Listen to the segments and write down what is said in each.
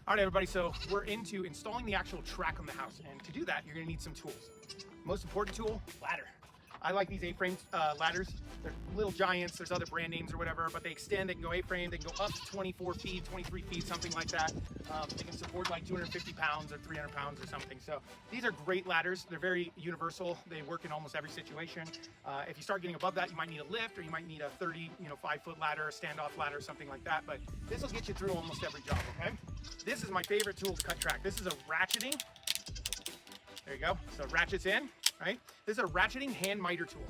All right, everybody, so we're into installing the actual track on the house, and to do that, you're gonna need some tools. Most important tool, ladder. I like these A-frame ladders. They're little giants, there's other brand names or whatever, but they extend, they can go A-frame, they can go up to 24 feet, 23 feet, something like that. They can support like 250 pounds or 300 pounds or something. So these are great ladders. They're very universal. They work in almost every situation. If you start getting above that, you might need a lift, or you might need a 5-foot ladder, a standoff ladder, something like that. But this will get you through almost every job, okay? This is my favorite tool to cut track. This is a ratcheting. There you go. So ratchets in, right? This is a ratcheting hand miter tool.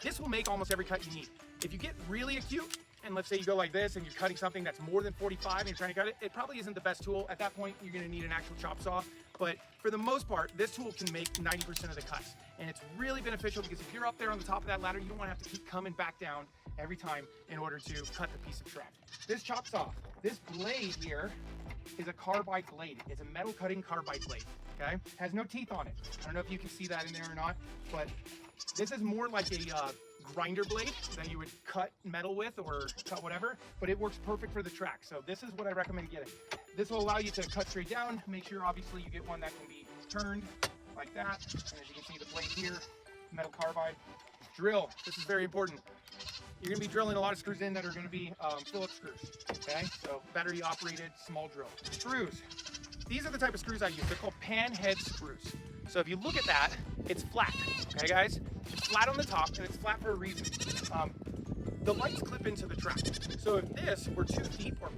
This will make almost every cut you need. If you get really acute, and let's say you go like this and you're cutting something that's more than 45 and you're trying to cut it, it probably isn't the best tool. At that point, you're gonna need an actual chop saw. But for the most part, this tool can make 90% of the cuts. And it's really beneficial because if you're up there on the top of that ladder, you don't wanna have to keep coming back down every time in order to cut the piece of track. This chop saw, this blade here is a carbide blade. It's a metal cutting carbide blade, okay? Has no teeth on it. I don't know if you can see that in there or not, but this is more like a grinder blade that you would cut metal with or cut whatever, but it works perfect for the track. So this is what I recommend getting. This will allow you to cut straight down. Make sure obviously you get one that can be turned like that. And as you can see, the blade here, metal carbide. Drill, this is very important. You're gonna be drilling a lot of screws in that are gonna be Phillips screws, okay? So battery operated, small drill. Screws, these are the type of screws I use. They're called pan head screws. So if you look at that, it's flat, okay guys? It's flat on the top, and it's flat for a reason. The lights clip into the track. So if this were too deep or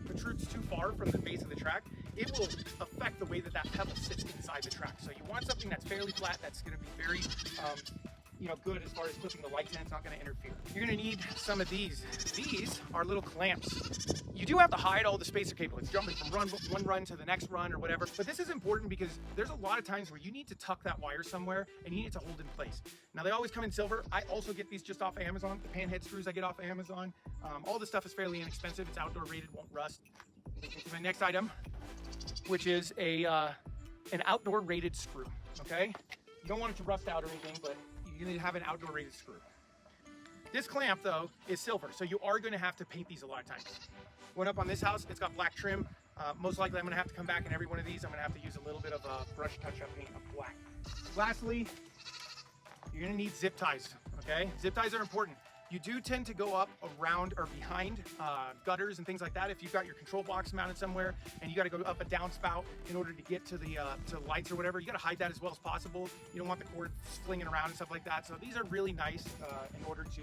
protrudes too far from the base of the track, it will affect the way that that pebble sits inside the track. So you want something that's fairly flat, that's gonna be very good as far as clipping the lights in. It's not going to interfere. You're going to need some of these. These are little clamps. You do have to hide all the spacer cable. It's jumping from one run to the next run or whatever. But this is important because there's a lot of times where you need to tuck that wire somewhere and you need to hold it in place. Now they always come in silver. I also get these just off of Amazon. The pan head screws I get off of Amazon. All this stuff is fairly inexpensive. It's outdoor rated, won't rust. My next item, which is an outdoor rated screw. Okay, you don't want it to rust out or anything, but you need to have an outdoor rated screw. This clamp though is silver, so you are going to have to paint these a lot of times. Went up on this house, it's got black trim. Most likely I'm going to have to come back in every one of these. I'm going to have to use a little bit of brush touch-up paint of black. Lastly, you're going to need zip ties, okay? Zip ties are important. You do tend to go up around or behind gutters and things like that. If you've got your control box mounted somewhere and you got to go up a downspout in order to get to the lights or whatever, you got to hide that as well as possible. You don't want the cord flinging around and stuff like that. So these are really nice in order to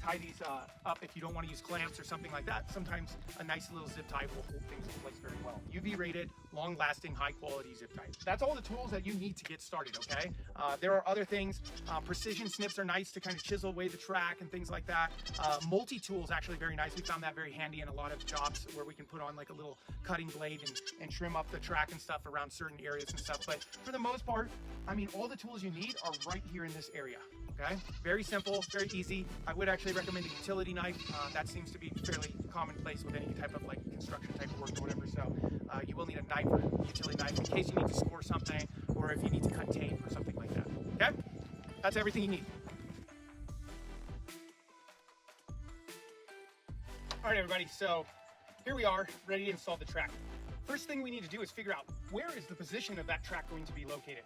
tie these up if you don't want to use clamps or something like that. Sometimes a nice little zip tie will hold things in place very well. UV rated, long lasting, high quality zip ties. That's all the tools that you need to get started, okay? There are other things. Precision snips are nice to kind of chisel away the track and things like that. Multi-tool is actually very nice. We found that very handy in a lot of jobs where we can put on like a little cutting blade and trim up the track and stuff around certain areas and stuff. But for the most part, I mean, all the tools you need are right here in this area. Okay, very simple, very easy. I would actually recommend a utility knife. That seems to be fairly commonplace with any type of like construction type of work or whatever. So you will need a knife or a utility knife in case you need to score something or if you need to cut tape or something like that. Okay, that's everything you need. All right, everybody, so here we are, ready to install the track. First thing we need to do is figure out where is the position of that track going to be located.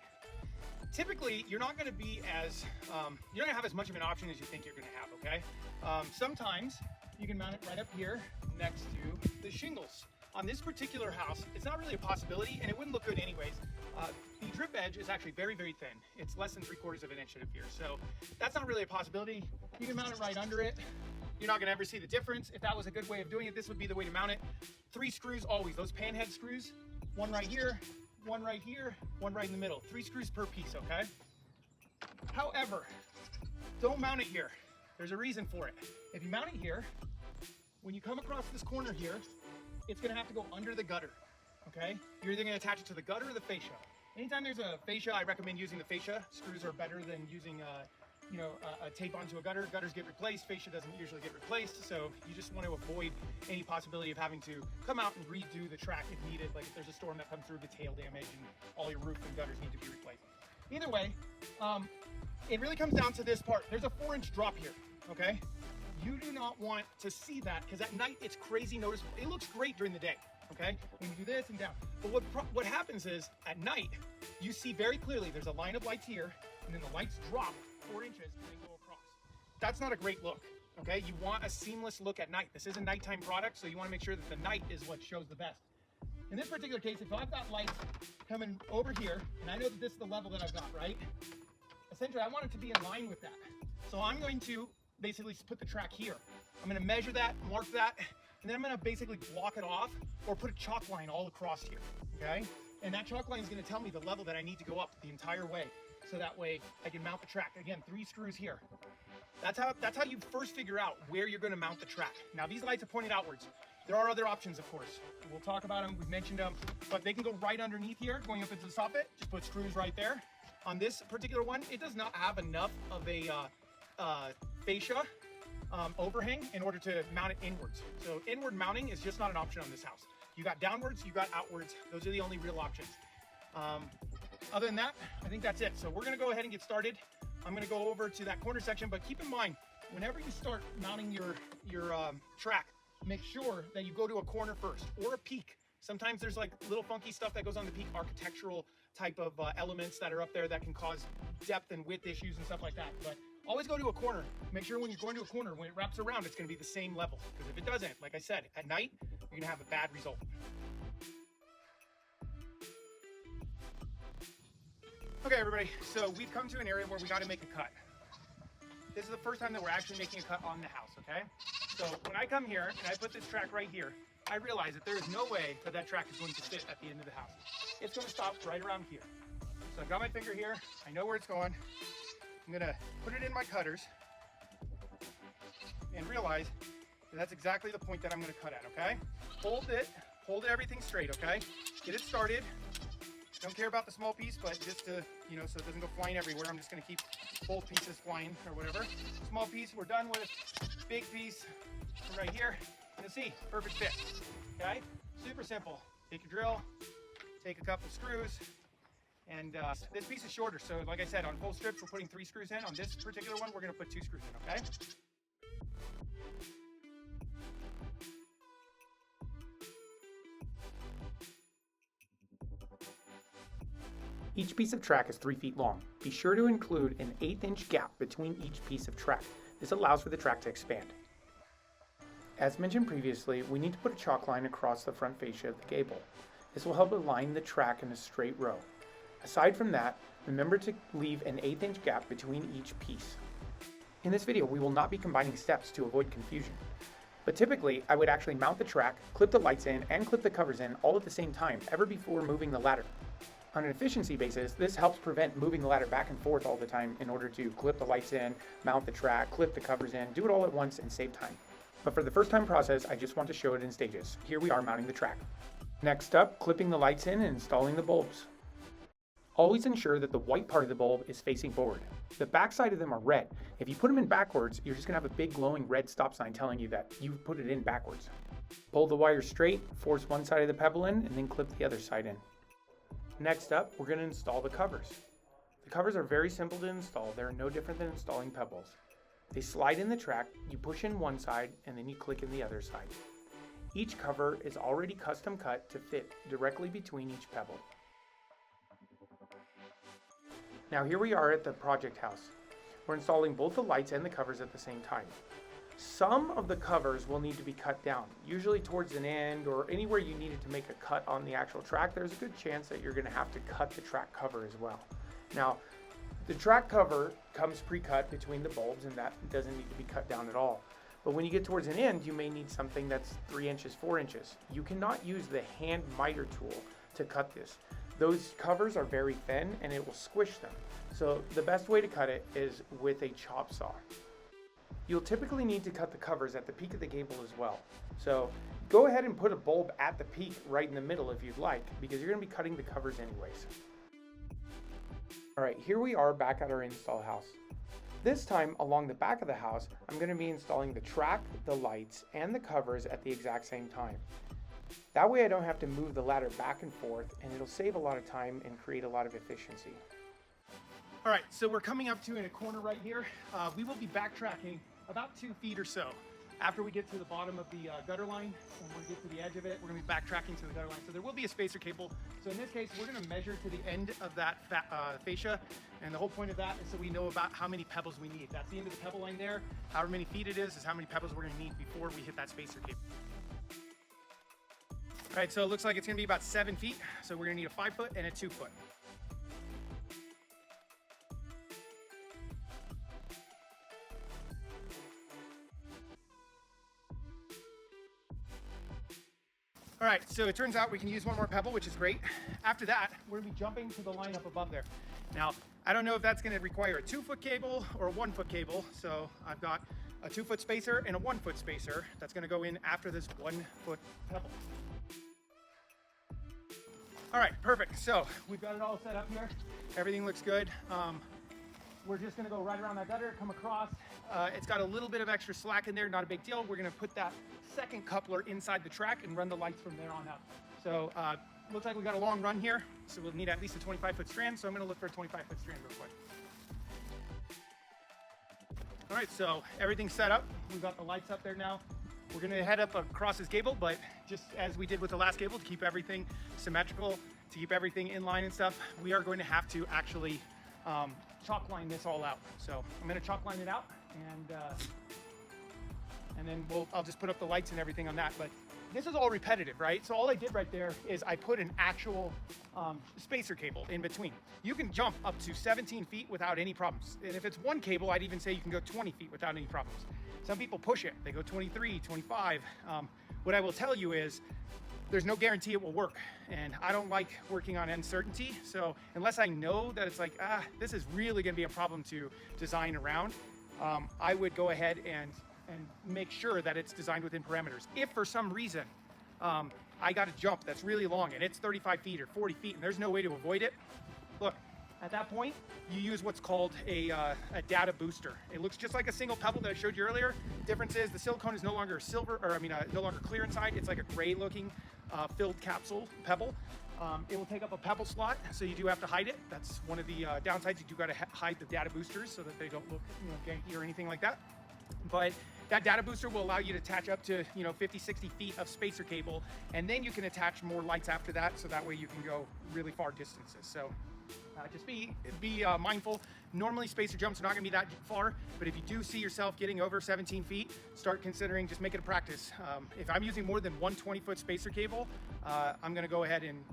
Typically, you're not going to be as, you're not going to have as much of an option as you think you're going to have, okay? Sometimes you can mount it right up here next to the shingles. On this particular house, it's not really a possibility, and it wouldn't look good anyways. The drip edge is actually very, very thin. It's less than 3/4 of an inch up here, so that's not really a possibility. You can mount it right under it. You're not gonna ever see the difference. If that was a good way of doing it, this would be the way to mount it. 3 screws always, those pan head screws, one right here, one right here, one right in the middle. 3 screws per piece, okay? However, don't mount it here. There's a reason for it. If you mount it here, when you come across this corner here, it's gonna have to go under the gutter, okay? You're either gonna attach it to the gutter or the fascia. Anytime there's a fascia, I recommend using the fascia. Screws are better than using a tape onto a gutter. Gutters get replaced, fascia doesn't usually get replaced, so you just want to avoid any possibility of having to come out and redo the track if needed, like if there's a storm that comes through, gets hail damage, and all your roof and gutters need to be replaced. Either way, it really comes down to this part. There's a 4-inch drop here, okay? You do not want to see that because at night it's crazy noticeable. It looks great during the day. okay? And you do this and down. But what happens is, at night, you see very clearly there's a line of lights here, and then the lights drop 4 inches and then go across. That's not a great look, okay? You want a seamless look at night. This is a nighttime product, so you wanna make sure that the night is what shows the best. In this particular case, if I've got lights coming over here, and I know that this is the level that I've got, right? Essentially, I want it to be in line with that. So I'm going to basically put the track here. I'm gonna measure that, mark that, and then I'm gonna basically block it off or put a chalk line all across here, okay? And that chalk line is gonna tell me the level that I need to go up the entire way. So that way I can mount the track. Again, 3 screws here. That's how you first figure out where you're gonna mount the track. Now these lights are pointed outwards. There are other options, of course. We'll talk about them, we've mentioned them, but they can go right underneath here, going up into the soffit. Just put screws right there. On this particular one, it does not have enough of a fascia overhang in order to mount it inwards. So inward mounting is just not an option on this house. You got downwards, you got outwards. Those are the only real options. Other than that, I think that's it. So we're gonna go ahead and get started. I'm gonna go over to that corner section, but keep in mind, whenever you start mounting your track, make sure that you go to a corner first or a peak. Sometimes there's like little funky stuff that goes on the peak, architectural type of elements that are up there that can cause depth and width issues and stuff like that. But always go to a corner. Make sure when you're going to a corner, when it wraps around, it's gonna be the same level. Because if it doesn't, like I said, at night, you're gonna have a bad result. Okay, everybody, so we've come to an area where we gotta make a cut. This is the first time that we're actually making a cut on the house, okay? So when I come here and I put this track right here, I realize that there is no way that that track is going to fit at the end of the house. It's going to stop right around here. So I've got my finger here. I know where it's going. I'm going to put it in my cutters and realize that that's exactly the point that I'm going to cut at, okay? Hold everything straight, okay? Get it started. Don't care about the small piece, but just to, you know, so it doesn't go flying everywhere. I'm just going to keep both pieces flying or whatever. Small piece, we're done with. Big piece right here. You'll see, perfect fit, okay? Super simple. Take your drill, take a couple screws, and this piece is shorter. So like I said, on full strips, we're putting 3 screws in. On this particular one, we're gonna put 2 screws in, okay? Each piece of track is 3 feet long. Be sure to include an 1/8-inch gap between each piece of track. This allows for the track to expand. As mentioned previously, we need to put a chalk line across the front fascia of the gable. This will help align the track in a straight row. Aside from that, remember to leave an 1/8-inch gap between each piece. In this video, we will not be combining steps to avoid confusion. But typically, I would actually mount the track, clip the lights in, and clip the covers in all at the same time, ever before moving the ladder. On an efficiency basis, this helps prevent moving the ladder back and forth all the time in order to clip the lights in, mount the track, clip the covers in, do it all at once and save time. But for the first time process, I just want to show it in stages. Here we are mounting the track. Next up, clipping the lights in and installing the bulbs. Always ensure that the white part of the bulb is facing forward. The back side of them are red. If you put them in backwards, you're just gonna have a big glowing red stop sign telling you that you put it in backwards. Pull the wire straight, force one side of the pebble in, and then clip the other side in. Next up, we're going to install the covers. The covers are very simple to install. They're no different than installing pebbles. They slide in the track, you push in one side, and then you click in the other side. Each cover is already custom cut to fit directly between each pebble. Now here we are at the project house. We're installing both the lights and the covers at the same time. Some of the covers will need to be cut down, usually towards an end or anywhere you needed to make a cut on the actual track. There's a good chance that you're going to have to cut the track cover as well. Now, the track cover comes pre-cut between the bulbs and that doesn't need to be cut down at all. But when you get towards an end, you may need something that's 3 inches, 4 inches. You cannot use the hand miter tool to cut this. Those covers are very thin and it will squish them. So the best way to cut it is with a chop saw. You'll typically need to cut the covers at the peak of the gable as well. So go ahead and put a bulb at the peak right in the middle if you'd like, because you're going to be cutting the covers anyways. All right, here we are back at our install house. This time along the back of the house, I'm going to be installing the track, the lights, and the covers at the exact same time. That way I don't have to move the ladder back and forth, and it'll save a lot of time and create a lot of efficiency. All right, so we're coming up to in a corner right here. We will be backtracking about 2 feet or so. After we get to the bottom of the gutter line, and we get to the edge of it, we're gonna be backtracking to the gutter line. So there will be a spacer cable. So in this case, we're gonna measure to the end of that fascia. And the whole point of that is so we know about how many pebbles we need. That's the end of the pebble line there. However many feet it is how many pebbles we're gonna need before we hit that spacer cable. All right, so it looks like it's gonna be about 7 feet. So we're gonna need a 5 foot and a 2 foot. All right, so it turns out we can use one more pebble, which is great. After that, we're gonna be jumping to the line up above there. Now, I don't know if that's gonna require a 2 foot cable or a 1 foot cable. So I've got a 2 foot spacer and a 1 foot spacer that's gonna go in after this 1 foot pebble. All right, perfect. So we've got it all set up here. Everything looks good. We're just gonna go right around that gutter, come across. It's got a little bit of extra slack in there, not a big deal. We're gonna put that second coupler inside the track and run the lights from there on out. So looks like we got a long run here, so we'll need at least a 25-foot strand. So I'm gonna look for a 25-foot strand real quick. All right, so everything's set up. We've got the lights up there now. We're gonna head up across this gable, but just as we did with the last gable, to keep everything symmetrical, to keep everything in line and stuff, we are going to have to actually chalk line this all out. So I'm gonna chalk line it out, and then I'll just put up the lights and everything on that. But this is all repetitive, right? So all I did right there is I put an actual spacer cable in between. You can jump up to 17 feet without any problems. And if it's one cable, I'd even say you can go 20 feet without any problems. Some people push it, they go 23, 25. What I will tell you is there's no guarantee it will work. And I don't like working on uncertainty. So unless I know that it's like, this is really gonna be a problem to design around, I would go ahead and make sure that it's designed within parameters. If for some reason I got a jump that's really long and it's 35 feet or 40 feet and there's no way to avoid it, look, at that point, you use what's called a data booster. It looks just like a single pebble that I showed you earlier. Difference is the silicone is no longer no longer clear inside. It's like a gray looking filled capsule pebble. It will take up a pebble slot, so you do have to hide it. That's one of the downsides. You do got to hide the data boosters so that they don't look janky or anything like that. But that data booster will allow you to attach up to 50, 60 feet of spacer cable, and then you can attach more lights after that, so that way you can go really far distances. So just be mindful. Normally spacer jumps are not gonna be that far, but if you do see yourself getting over 17 feet, start considering just make it a practice. If I'm using more than one 20-foot spacer cable, I'm gonna go ahead and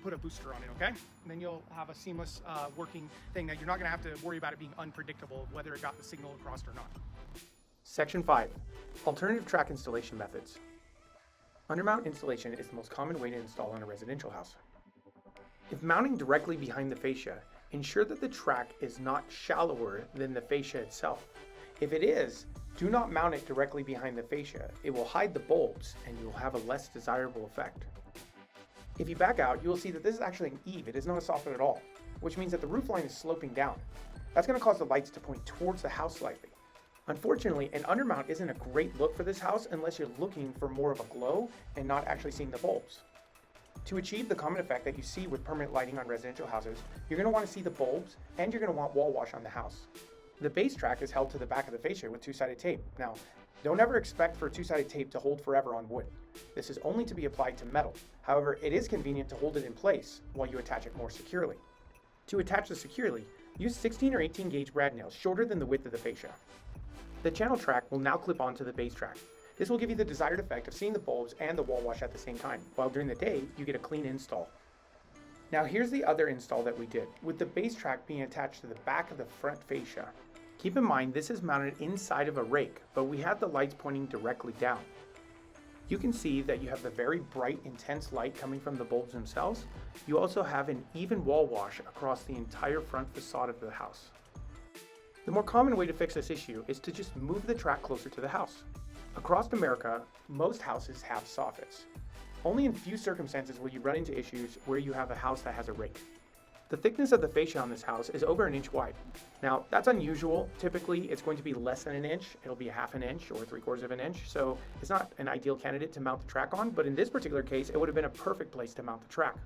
put a booster on it, okay? And then you'll have a seamless working thing that you're not gonna have to worry about it being unpredictable whether it got the signal across or not. Section 5. Alternative track installation methods. Undermount installation is the most common way to install on a residential house. If mounting directly behind the fascia, ensure that the track is not shallower than the fascia itself. If it is, do not mount it directly behind the fascia. It will hide the bulbs and you will have a less desirable effect. If you back out, you will see that this is actually an eave. It is not a soffit at all, which means that the roof line is sloping down. That's going to cause the lights to point towards the house slightly. Unfortunately, an undermount isn't a great look for this house unless you're looking for more of a glow and not actually seeing the bulbs. To achieve the common effect that you see with permanent lighting on residential houses, you're going to want to see the bulbs and you're going to want wall wash on the house. The base track is held to the back of the fascia with two-sided tape. Now, don't ever expect for two-sided tape to hold forever on wood. This is only to be applied to metal. However, it is convenient to hold it in place while you attach it more securely. To attach this securely, use 16 or 18 gauge brad nails shorter than the width of the fascia. The channel track will now clip onto the base track. This will give you the desired effect of seeing the bulbs and the wall wash at the same time, while during the day, you get a clean install. Now here's the other install that we did, with the base track being attached to the back of the front fascia. Keep in mind this is mounted inside of a rake, but we have the lights pointing directly down. You can see that you have the very bright, intense light coming from the bulbs themselves. You also have an even wall wash across the entire front facade of the house. The more common way to fix this issue is to just move the track closer to the house. Across America, most houses have soffits. Only in few circumstances will you run into issues where you have a house that has a rake. The thickness of the fascia on this house is over 1 inch wide. Now, that's unusual. Typically, it's going to be less than 1 inch. It'll be 1/2 inch or 3/4 inch. So it's not an ideal candidate to mount the track on, but in this particular case, it would have been a perfect place to mount the track.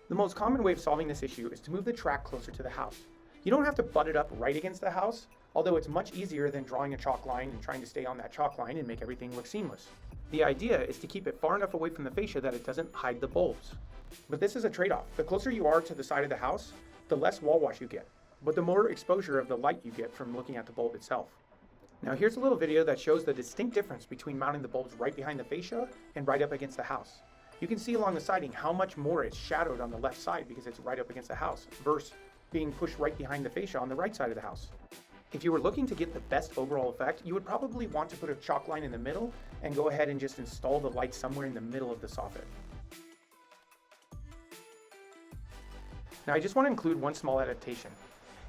The most common way of solving this issue is to move the track closer to the house. You don't have to butt it up right against the house. although it's much easier than drawing a chalk line and trying to stay on that chalk line and make everything look seamless. The idea is to keep it far enough away from the fascia that it doesn't hide the bulbs. But this is a trade-off. The closer you are to the side of the house, the less wall wash you get, but the more exposure of the light you get from looking at the bulb itself. Now here's a little video that shows the distinct difference between mounting the bulbs right behind the fascia and right up against the house. You can see along the siding how much more it's shadowed on the left side because it's right up against the house versus being pushed right behind the fascia on the right side of the house. If you were looking to get the best overall effect, you would probably want to put a chalk line in the middle and go ahead and just install the light somewhere in the middle of the soffit. Now I just want to include one small adaptation.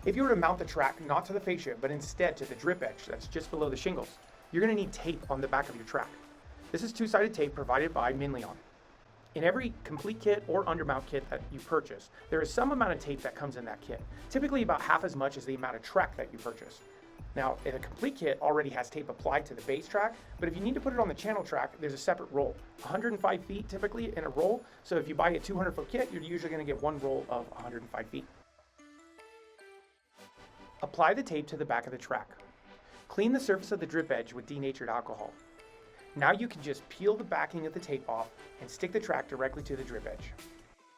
If you were to mount the track not to the fascia, but instead to the drip edge that's just below the shingles, you're going to need tape on the back of your track. This is two-sided tape provided by Minleon. In every complete kit or undermount kit that you purchase, there is some amount of tape that comes in that kit, typically about half as much as the amount of track that you purchase. Now, a complete kit already has tape applied to the base track, but if you need to put it on the channel track, there's a separate roll. 105 feet typically in a roll, so if you buy a 200-foot kit, you're usually going to get one roll of 105 feet. Apply the tape to the back of the track. Clean the surface of the drip edge with denatured alcohol. Now you can just peel the backing of the tape off and stick the track directly to the drip edge.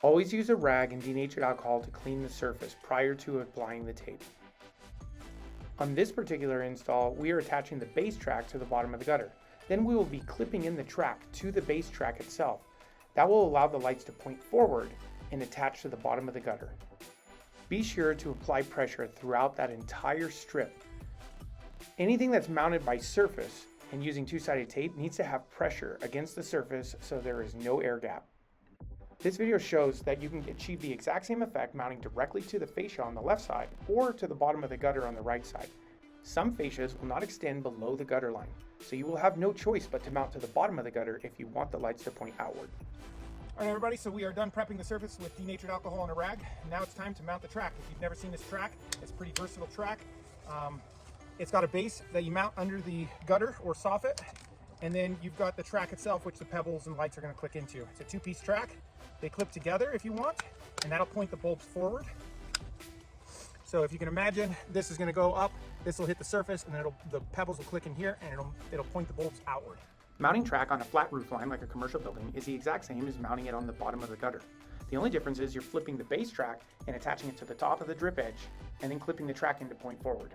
Always use a rag and denatured alcohol to clean the surface prior to applying the tape. On this particular install, we are attaching the base track to the bottom of the gutter. Then we will be clipping in the track to the base track itself. That will allow the lights to point forward and attach to the bottom of the gutter. Be sure to apply pressure throughout that entire strip. Anything that's mounted by surface and using two-sided tape needs to have pressure against the surface so there is no air gap. This video shows that you can achieve the exact same effect mounting directly to the fascia on the left side or to the bottom of the gutter on the right side. Some fascias will not extend below the gutter line, so you will have no choice but to mount to the bottom of the gutter if you want the lights to point outward. All right, everybody, so we are done prepping the surface with denatured alcohol and a rag. Now it's time to mount the track. If you've never seen this track, it's a pretty versatile track. It's got a base that you mount under the gutter or soffit, and then you've got the track itself, which the pebbles and lights are going to click into. It's a two-piece track. They clip together if you want, and that'll point the bulbs forward. So if you can imagine, this is going to go up, this will hit the surface, and then the pebbles will click in here, and it'll point the bulbs outward. Mounting track on a flat roof line like a commercial building is the exact same as mounting it on the bottom of the gutter. The only difference is you're flipping the base track and attaching it to the top of the drip edge, and then clipping the track in to point forward.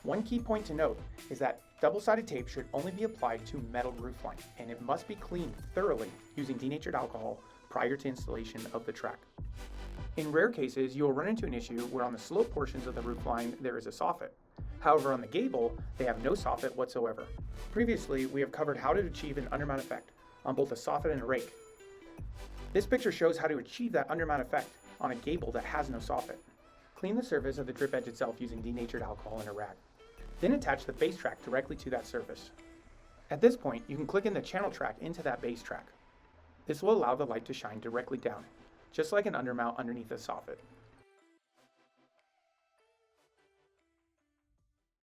One key point to note is that double-sided tape should only be applied to metal roofline, and it must be cleaned thoroughly using denatured alcohol prior to installation of the track. In rare cases, you will run into an issue where on the slope portions of the roofline there is a soffit. However, on the gable, they have no soffit whatsoever. Previously, we have covered how to achieve an undermount effect on both a soffit and a rake. This picture shows how to achieve that undermount effect on a gable that has no soffit. Clean the surface of the drip edge itself using denatured alcohol and a rag. Then attach the base track directly to that surface. At this point, you can click in the channel track into that base track. This will allow the light to shine directly down, just like an undermount underneath a soffit.